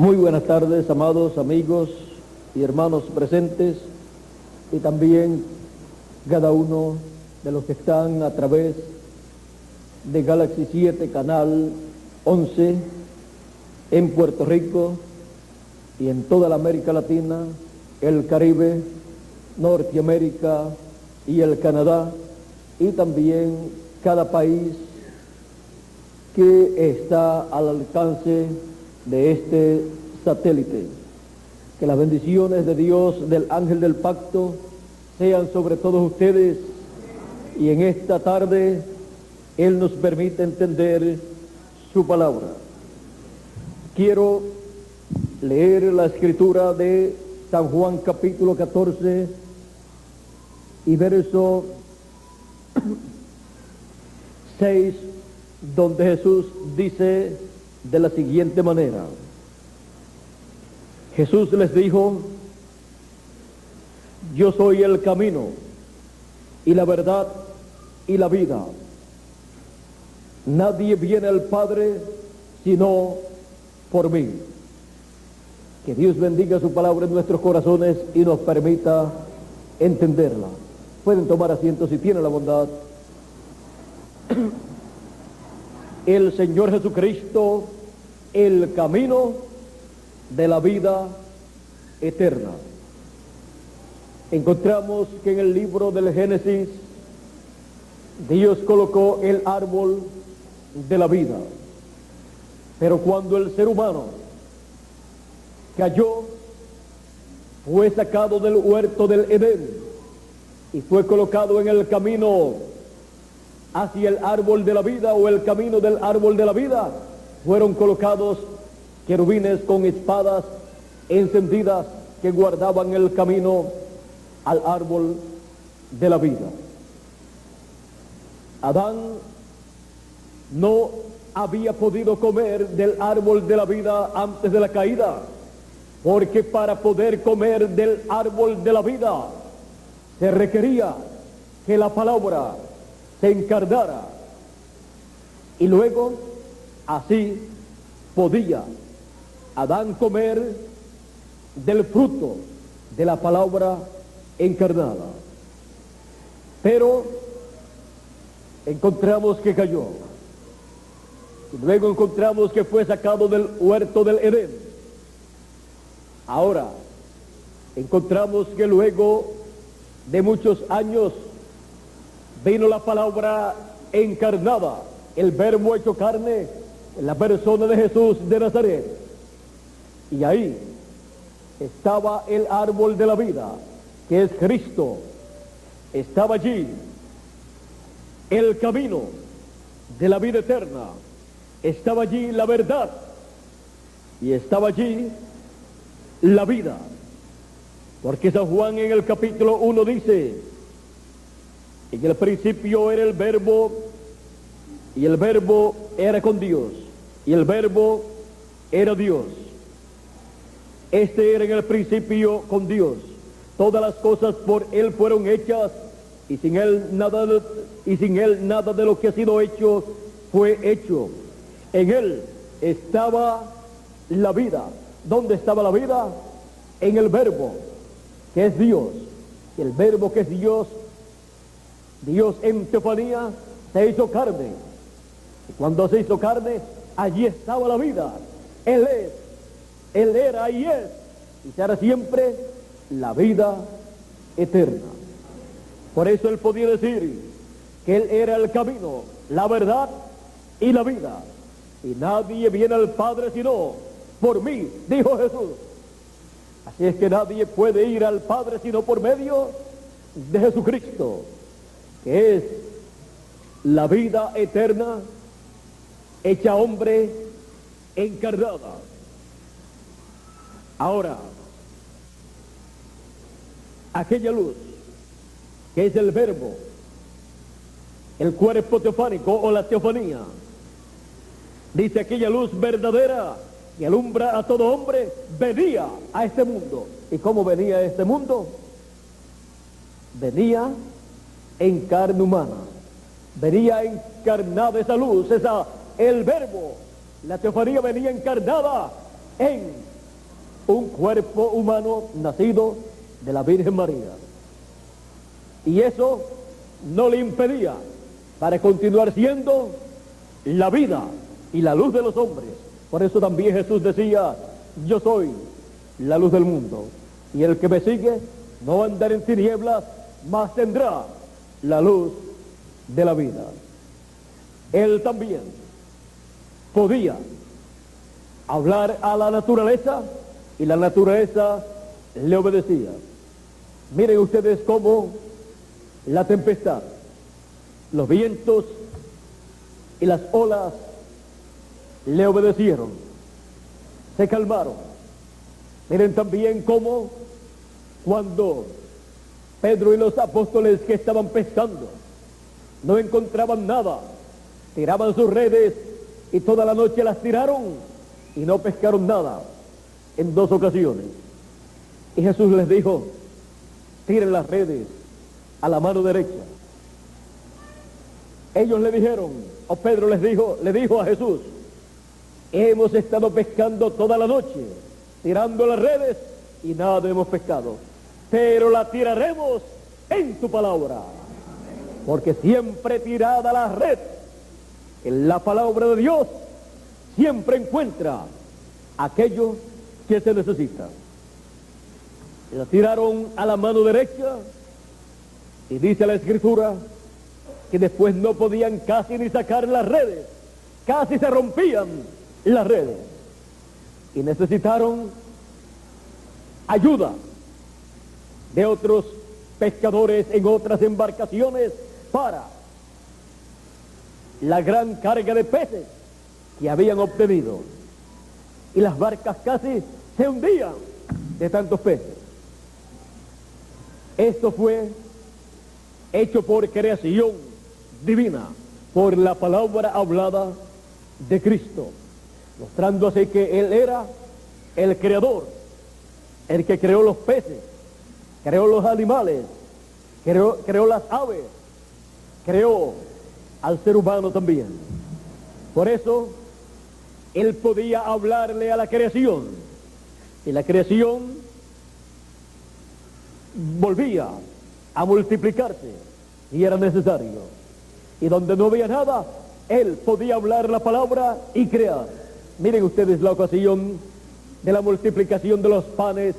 Muy buenas tardes, amados amigos y hermanos presentes, y también cada uno de los que están a través de Galaxy 7, Canal 11, en Puerto Rico y en toda la América Latina, el Caribe, Norteamérica y el Canadá, y también cada país que está al alcance de este satélite. Que las bendiciones de Dios, del ángel del pacto, sean sobre todos ustedes, y en esta tarde Él nos permite entender su palabra. Quiero leer la escritura de San Juan capítulo 14 y verso 6, donde Jesús dice de la siguiente manera: Jesús les dijo: yo soy el camino y la verdad y la vida. Nadie viene al Padre sino por mí. Que Dios bendiga su palabra en nuestros corazones y nos permita entenderla. Pueden tomar asiento si tienen la bondad. El Señor Jesucristo, el camino de la vida eterna. Encontramos que en el libro del Génesis Dios colocó el árbol de la vida, pero cuando el ser humano cayó, fue sacado del huerto del Edén y fue colocado en el camino hacia el árbol de la vida, o el camino del árbol de la vida. Fueron colocados querubines con espadas encendidas que guardaban el camino al árbol de la vida. Adán no había podido comer del árbol de la vida antes de la caída, porque para poder comer del árbol de la vida se requería que la palabra se encarnara, y luego así podía Adán comer del fruto de la palabra encarnada. Pero encontramos que cayó, y luego encontramos que fue sacado del huerto del Edén. Ahora encontramos que luego de muchos años vino la palabra encarnada, el verbo hecho carne, en la persona de Jesús de Nazaret. Y ahí estaba el árbol de la vida, que es Cristo. Estaba allí el camino de la vida eterna. Estaba allí la verdad. Y estaba allí la vida. Porque San Juan en el capítulo 1 dice: en el principio era el verbo, y el verbo era con Dios, y el verbo era Dios. Este era en el principio con Dios. Todas las cosas por Él fueron hechas, y sin Él nada de lo que ha sido hecho fue hecho. En Él estaba la vida. ¿Dónde estaba la vida? En el verbo, que es Dios. Y el verbo, que es Dios, Dios en teofanía se hizo carne. Y cuando se hizo carne, allí estaba la vida. Él es, Él era y es, y será siempre la vida eterna. Por eso Él podía decir que Él era el camino, la verdad y la vida. Y nadie viene al Padre sino por mí, dijo Jesús. Así es que nadie puede ir al Padre sino por medio de Jesucristo, que es la vida eterna hecha hombre encarnada. Ahora, aquella luz, que es el verbo, el cuerpo teofánico o la teofanía, dice: aquella luz verdadera que alumbra a todo hombre, venía a este mundo. ¿Y cómo venía a este mundo? Venía en carne humana, venía encarnada esa luz, el verbo, la teofanía venía encarnada en un cuerpo humano nacido de la Virgen María. Y eso no le impedía para continuar siendo la vida y la luz de los hombres. Por eso también Jesús decía: yo soy la luz del mundo, y el que me sigue no va a andar en tinieblas, mas tendrá la luz de la vida. Él también podía hablar a la naturaleza y la naturaleza le obedecía. Miren ustedes cómo la tempestad, los vientos y las olas le obedecieron, se calmaron. Miren también cómo cuando Pedro y los apóstoles que estaban pescando no encontraban nada, tiraban sus redes y toda la noche las tiraron y no pescaron nada en 2 ocasiones. Y Jesús les dijo: tiren las redes a la mano derecha. Ellos le dijeron, o Pedro le dijo a Jesús: hemos estado pescando toda la noche, tirando las redes y nada hemos pescado, pero la tiraremos en tu palabra, porque siempre tirada la red en la palabra de Dios, siempre encuentra aquello que se necesita. La tiraron a la mano derecha y dice la Escritura que después no podían casi ni sacar las redes, casi se rompían las redes y necesitaron ayuda de otros pescadores en otras embarcaciones para la gran carga de peces que habían obtenido, y las barcas casi se hundían de tantos peces. Esto fue hecho por creación divina, por la palabra hablada de Cristo, mostrando así que Él era el creador, el que creó los peces, creó los animales, creó las aves, creó al ser humano también. Por eso Él podía hablarle a la creación, y la creación volvía a multiplicarse y era necesario. Y donde no había nada, Él podía hablar la palabra y crear. Miren ustedes la ocasión de la multiplicación de los panes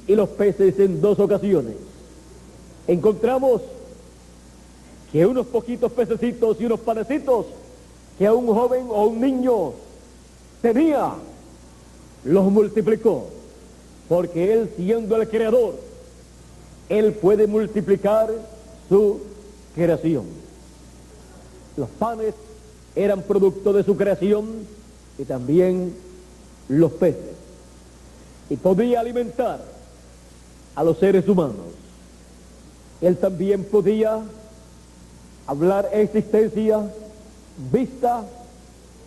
y los peces en 2 ocasiones. Encontramos que unos poquitos pececitos y unos panecitos que un joven o un niño tenía, los multiplicó, porque Él, siendo el creador, Él puede multiplicar su creación. Los panes eran producto de su creación y también los peces, y podía alimentar a los seres humanos. Él también podía hablar existencia, vista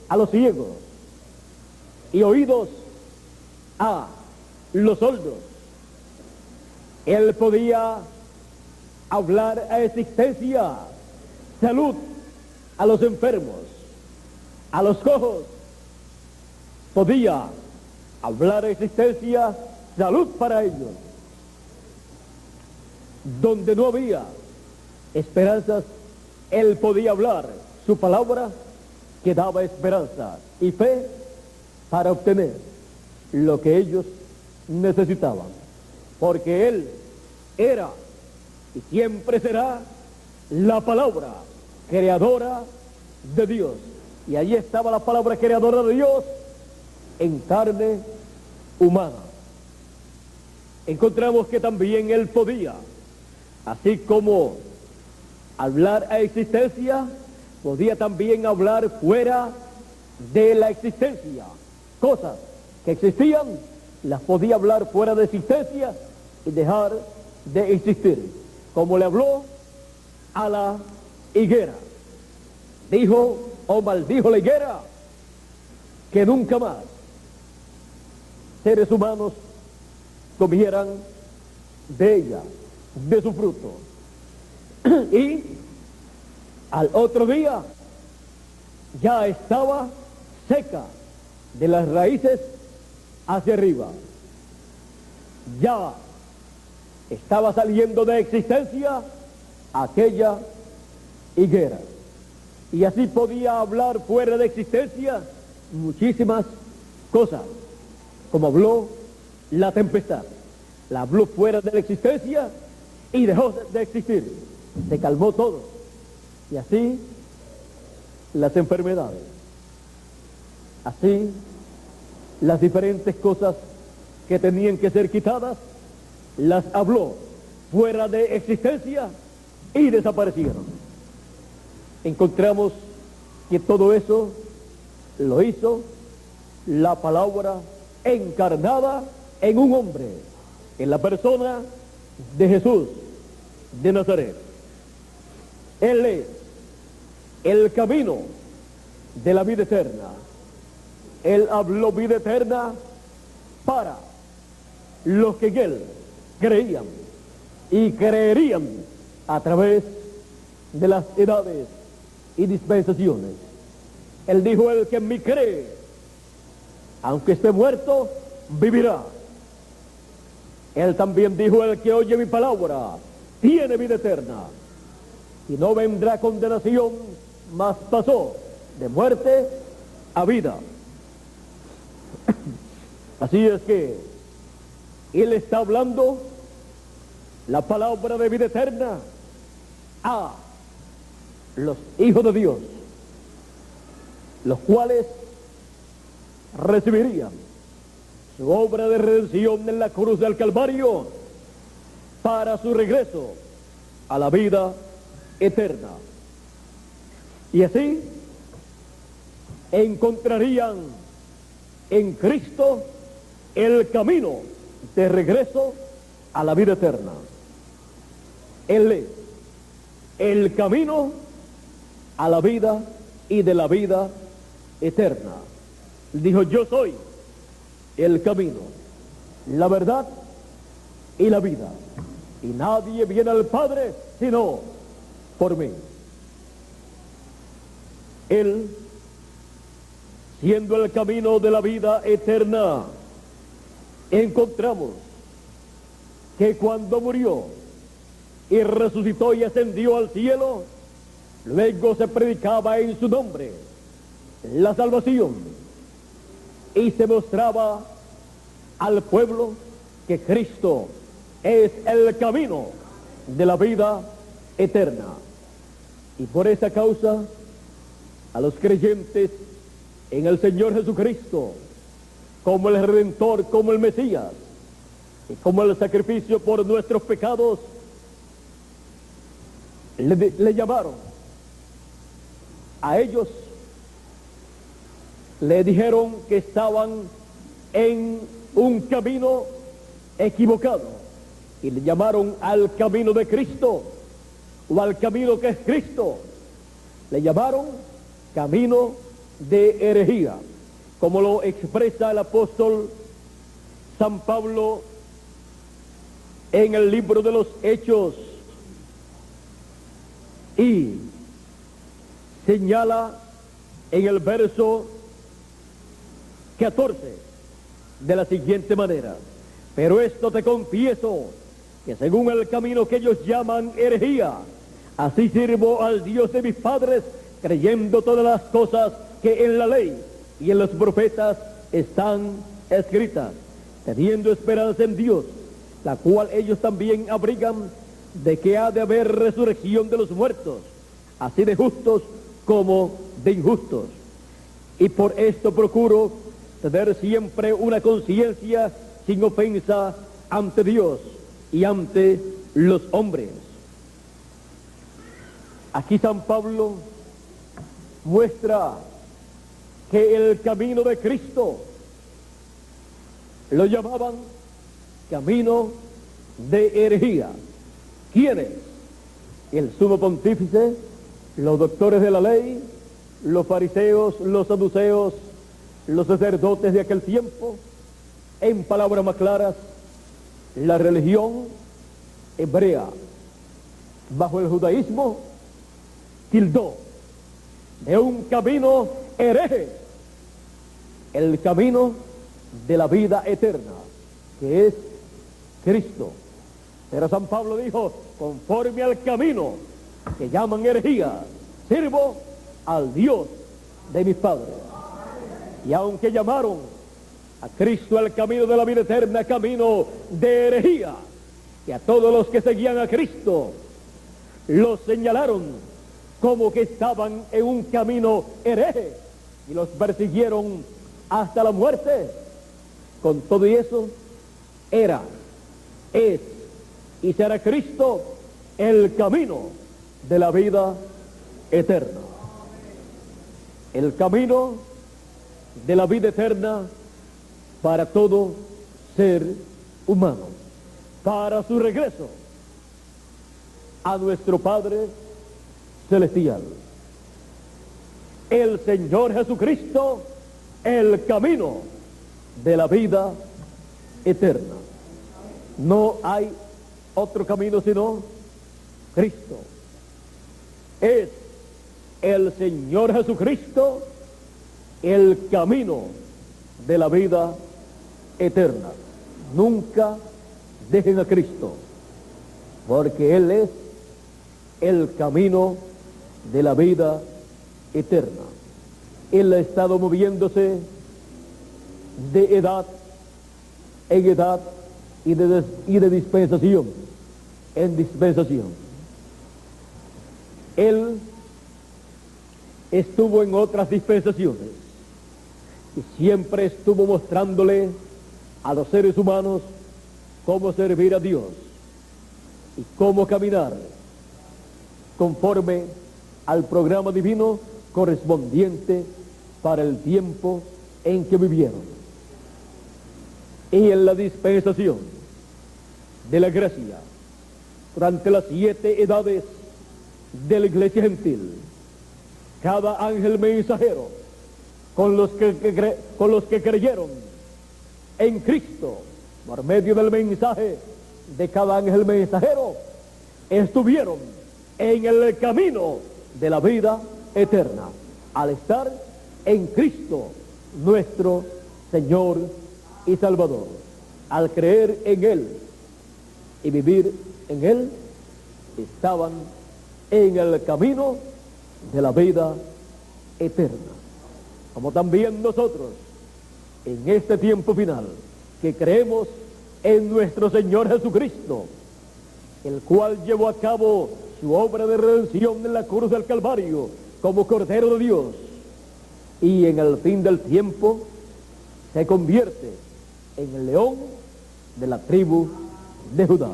a los ciegos y oídos a los sordos. Él podía hablar a existencia, salud a los enfermos, a los cojos. Podía hablar a existencia, salud para ellos. Donde no había esperanzas, Él podía hablar su palabra, que daba esperanza y fe para obtener lo que ellos necesitaban, porque Él era y siempre será la palabra creadora de Dios. Y allí estaba la palabra creadora de Dios en carne humana. Encontramos que también Él podía, así como hablar a existencia, podía también hablar fuera de la existencia. Cosas que existían, las podía hablar fuera de existencia y dejar de existir. Como le habló a la higuera. Dijo o maldijo la higuera que nunca más seres humanos comieran de ella, de su fruto. Y al otro día ya estaba seca de las raíces hacia arriba. ya estaba saliendo de existencia aquella higuera. Y así podía hablar fuera de existencia muchísimas cosas, como habló la tempestad. La habló fuera de la existencia y dejó de existir. Se calmó todo. Y así las enfermedades. Así las diferentes cosas que tenían que ser quitadas, las habló fuera de existencia y desaparecieron. Encontramos que todo eso lo hizo la palabra encarnada en un hombre, en la persona de Jesús de Nazaret. Él es el camino de la vida eterna. Él habló vida eterna para los que en Él creían y creerían a través de las edades y dispensaciones. Él dijo: el que en mí cree, aunque esté muerto, vivirá. Él también dijo: el que oye mi palabra tiene vida eterna y no vendrá condenación, mas pasó de muerte a vida. Así es que Él está hablando la palabra de vida eterna a los hijos de Dios, los cuales recibirían su obra de redención en la cruz del Calvario para su regreso a la vida eterna. Y así encontrarían en Cristo el camino de regreso a la vida eterna. Él es el camino a la vida y de la vida eterna. Dijo: yo soy el camino, la verdad y la vida, y nadie viene al Padre sino por mí. Él, siendo el camino de la vida eterna, encontramos que cuando murió y resucitó y ascendió al cielo, luego se predicaba en su nombre la salvación y se mostraba al pueblo que Cristo es el camino de la vida eterna. Y por esa causa, a los creyentes en el Señor Jesucristo, como el Redentor, como el Mesías, y como el sacrificio por nuestros pecados, le llamaron. A ellos le dijeron que estaban en un camino equivocado y le llamaron al camino de Cristo, o al camino que es Cristo. Le llamaron camino de herejía, como lo expresa el apóstol San Pablo en el libro de los Hechos, y señala en el verso 14 de la siguiente manera: pero esto te confieso, que según el camino que ellos llaman herejía, así sirvo al Dios de mis padres, creyendo todas las cosas que en la ley y en los profetas están escritas, teniendo esperanza en Dios, la cual ellos también abrigan, de que ha de haber resurrección de los muertos, así de justos como de injustos. Y por esto procuro tener siempre una conciencia sin ofensa ante Dios y ante los hombres. Aquí San Pablo muestra que el camino de Cristo lo llamaban camino de herejía. ¿Quién es? El sumo pontífice, los doctores de la ley, los fariseos, los saduceos, los sacerdotes de aquel tiempo. En palabras más claras, la religión hebrea bajo el judaísmo tildó de un camino hereje el camino de la vida eterna, que es Cristo. Pero San Pablo dijo, conforme al camino que llaman herejía, sirvo al Dios de mis padres. Y aunque llamaron a Cristo el camino de la vida eterna, camino de herejía, y a todos los que seguían a Cristo los señalaron como que estaban en un camino hereje y los persiguieron hasta la muerte. Con todo y eso, era, es y será Cristo el camino de la vida eterna. El camino de la vida eterna para todo ser humano, para su regreso a nuestro Padre Celestial. El Señor Jesucristo, el camino de la vida eterna. No hay otro camino sino Cristo. Es el Señor Jesucristo el camino de la vida eterna. Nunca dejen a Cristo, porque Él es el camino de la vida eterna. Él ha estado moviéndose de edad en edad y de dispensación en dispensación. Él estuvo en otras dispensaciones y siempre estuvo mostrándole a los seres humanos cómo servir a Dios y cómo caminar conforme al programa divino correspondiente para el tiempo en que vivieron. Y en la dispensación de la gracia, durante las 7 edades de la iglesia gentil, cada ángel mensajero con los que creyeron en Cristo por medio del mensaje de cada ángel mensajero, estuvieron en el camino de la vida eterna, al estar en Cristo nuestro Señor y Salvador. Al creer en Él y vivir en Él, estaban en el camino de la vida eterna. Como también nosotros, en este tiempo final, que creemos en nuestro Señor Jesucristo, el cual llevó a cabo su obra de redención en la cruz del Calvario como Cordero de Dios, y en el fin del tiempo se convierte en el león de la tribu de Judá.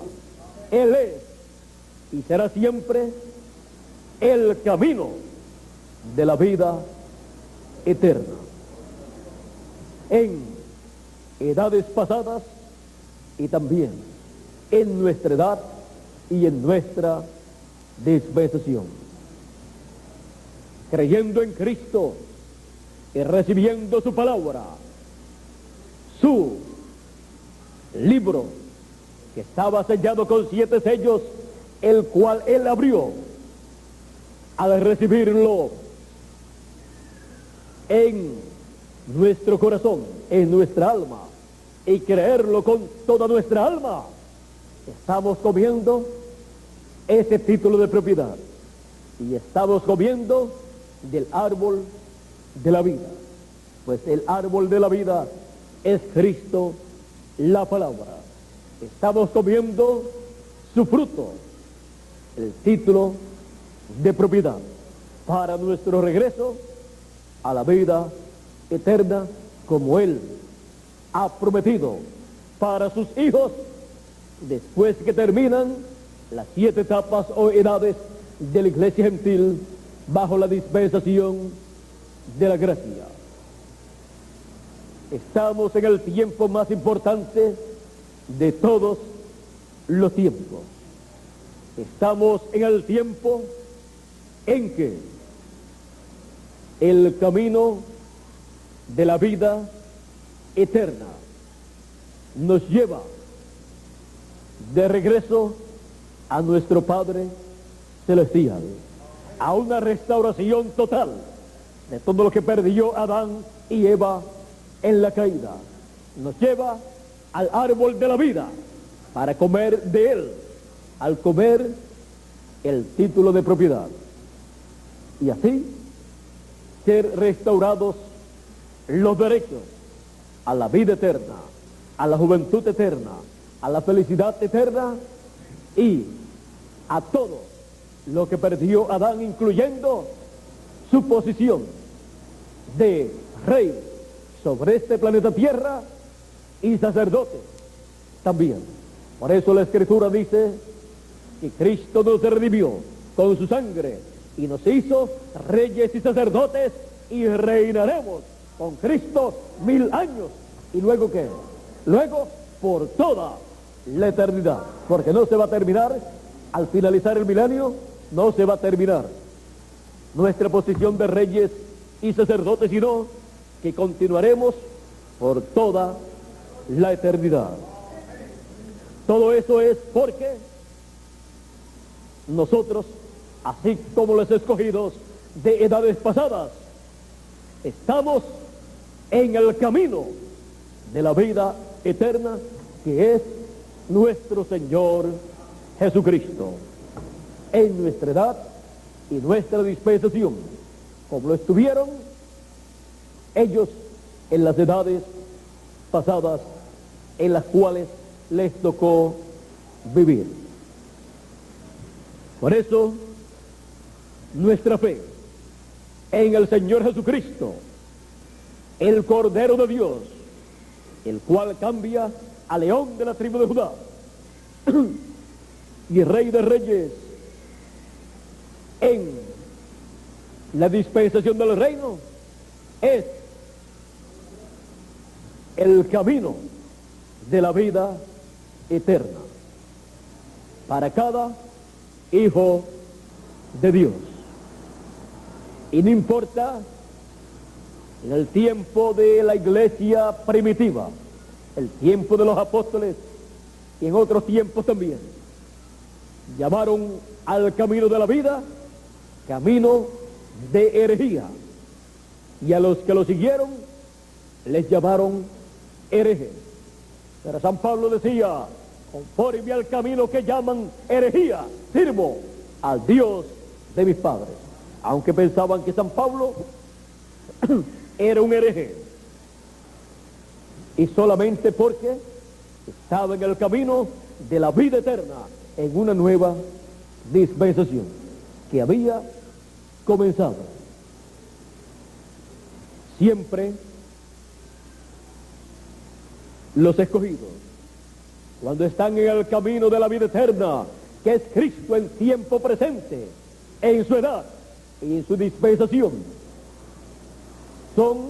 Él es y será siempre el camino de la vida eterna. En edades pasadas y también en nuestra edad y en nuestra dispensación. Creyendo en Cristo y recibiendo su palabra, su libro que estaba sellado con 7 sellos, el cual Él abrió al recibirlo en nuestro corazón, en nuestra alma, y creerlo con toda nuestra alma, estamos comiendo ese título de propiedad y estamos comiendo del árbol de la vida, pues el árbol de la vida es Cristo, la palabra. Estamos comiendo su fruto, el título de propiedad para nuestro regreso a la vida eterna, como Él ha prometido para sus hijos después que terminan las 7 etapas o edades de la iglesia gentil bajo la dispensación de la gracia. Estamos en el tiempo más importante de todos los tiempos. Estamos en el tiempo en que el camino de la vida eterna nos lleva de regreso a nuestro Padre Celestial, a una restauración total de todo lo que perdió Adán y Eva en la caída. Nos lleva al árbol de la vida, para comer de él, al comer el título de propiedad. Y así ser restaurados los derechos a la vida eterna, a la juventud eterna, a la felicidad eterna y a todo lo que perdió Adán, incluyendo su posición de rey sobre este planeta Tierra y sacerdote también. Por eso la Escritura dice que Cristo nos redimió con su sangre y nos hizo reyes y sacerdotes y reinaremos con Cristo 1000 años. ¿Y luego qué? Luego por toda la eternidad, porque no se va a terminar al finalizar el milenio, no se va a terminar nuestra posición de reyes y sacerdotes, sino que continuaremos por toda la eternidad. Todo eso es porque nosotros, así como los escogidos de edades pasadas, estamos en el camino de la vida eterna, que es nuestro Señor Jesucristo, en nuestra edad y nuestra dispensación, como lo estuvieron ellos en las edades pasadas en las cuales les tocó vivir. Por eso, nuestra fe en el Señor Jesucristo, el Cordero de Dios, el cual cambia a León de la tribu de Judá y Rey de Reyes en la dispensación del reino, es el camino de la vida eterna para cada hijo de Dios. Y no importa en el tiempo de la iglesia primitiva, el tiempo de los apóstoles y en otros tiempos también, llamaron al camino de la vida camino de herejía, y a los que lo siguieron les llamaron herejes. Pero San Pablo decía: conforme al camino que llaman herejía, sirvo al Dios de mis padres. Aunque pensaban que San Pablo era un hereje, y solamente porque estaba en el camino de la vida eterna, en una nueva dispensación que había comenzado. Siempre los escogidos, cuando están en el camino de la vida eterna, que es Cristo en tiempo presente, en su edad y en su dispensación, son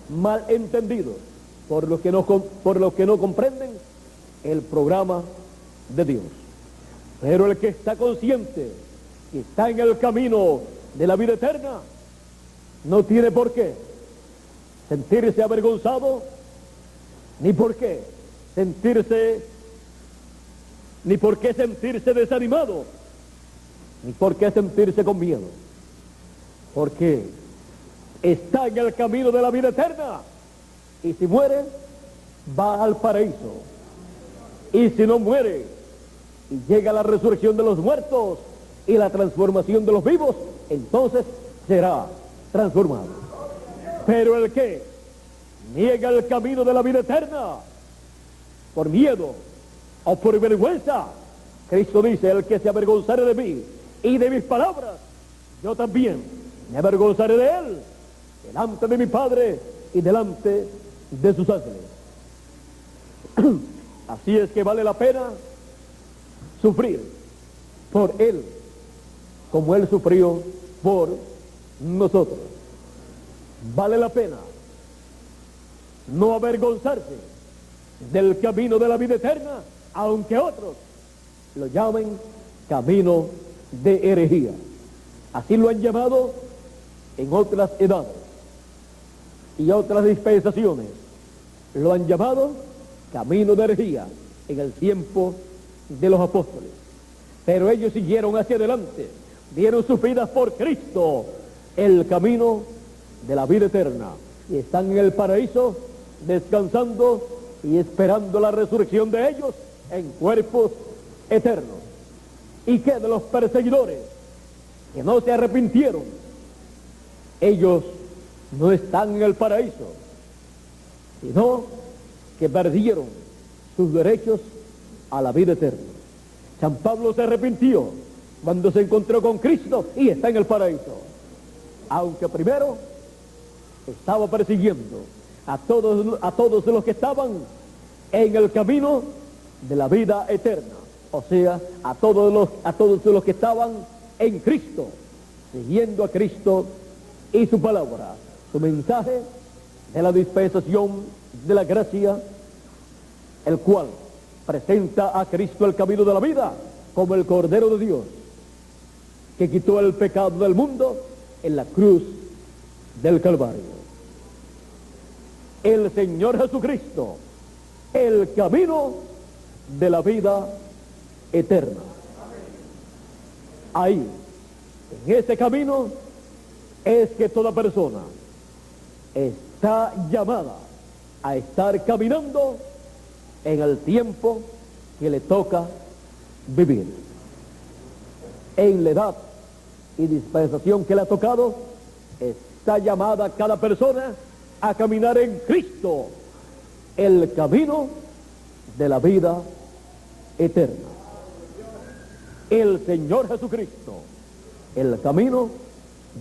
mal entendidos por los que no comprenden el programa de Dios. Pero el que está consciente que está en el camino de la vida eterna no tiene por qué sentirse avergonzado, ni por qué sentirse desanimado, ni por qué sentirse con miedo, porque está en el camino de la vida eterna, y si muere va al paraíso, y si no muere y llega la resurrección de los muertos y la transformación de los vivos, entonces será transformado. Pero el que niega el camino de la vida eterna por miedo o por vergüenza, Cristo dice: el que se avergonzare de mí y de mis palabras, yo también me avergonzaré de él delante de mi Padre y delante de sus ángeles. Así es que vale la pena sufrir por él, como él sufrió por nosotros. Vale la pena no avergonzarse del camino de la vida eterna, aunque otros lo llamen camino de herejía. Así lo han llamado en otras edades y otras dispensaciones. Lo han llamado camino de herejía en el tiempo de los apóstoles. Pero ellos siguieron hacia adelante, dieron sus vidas por Cristo, el camino de la vida eterna, y están en el paraíso descansando y esperando la resurrección de ellos en cuerpos eternos. ¿Y qué de los perseguidores que no se arrepintieron? Ellos no están en el paraíso, sino que perdieron sus derechos a la vida eterna. San Pablo se arrepintió cuando se encontró con Cristo y está en el paraíso, aunque primero estaba persiguiendo a todos los que estaban en el camino de la vida eterna, o sea, a todos los que estaban en Cristo, siguiendo a Cristo y su palabra, su mensaje de la dispensación de la gracia, el cual presenta a Cristo el camino de la vida como el Cordero de Dios, que quitó el pecado del mundo en la cruz del Calvario. El Señor Jesucristo, el camino de la vida eterna. Ahí, en ese camino, es que toda persona está llamada a estar caminando en el tiempo que le toca vivir. En la edad y dispensación que le ha tocado, está llamada cada persona a caminar en Cristo, el camino de la vida eterna. El Señor Jesucristo, el camino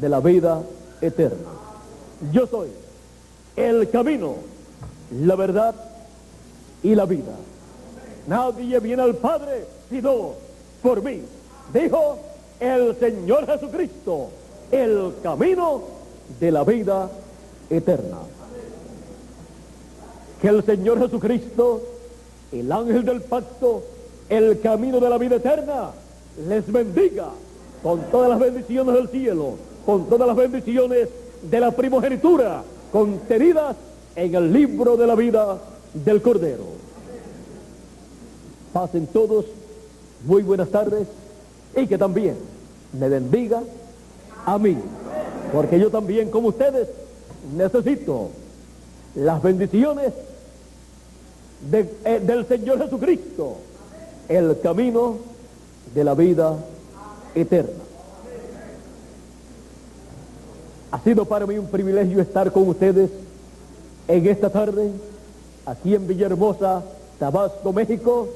de la vida eterna. Yo soy el camino, la verdad y la vida. Nadie viene al Padre sino por mí, dijo el Señor Jesucristo, el camino de la vida eterna. Que el Señor Jesucristo, el ángel del pacto, el camino de la vida eterna, les bendiga con todas las bendiciones del cielo, con todas las bendiciones de la primogenitura contenidas en el libro de la vida del Cordero. Pasen todos muy buenas tardes y que también me bendiga a mí, porque yo también, como ustedes, necesito las bendiciones del Señor Jesucristo, el camino de la vida eterna. Ha sido para mí un privilegio estar con ustedes en esta tarde, aquí en Villahermosa, Tabasco, México,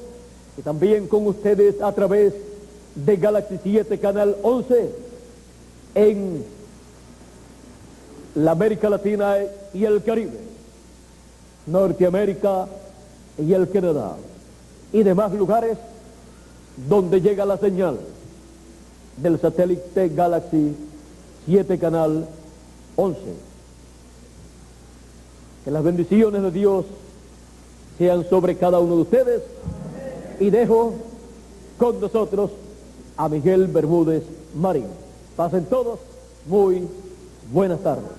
y también con ustedes a través de Galaxy 7, Canal 11, en la América Latina y el Caribe, Norteamérica y el Canadá, y demás lugares donde llega la señal del satélite Galaxy 7, Canal 11. Que las bendiciones de Dios sean sobre cada uno de ustedes, y dejo con nosotros a Miguel Bermúdez Marín. Pasen todos muy buenas tardes.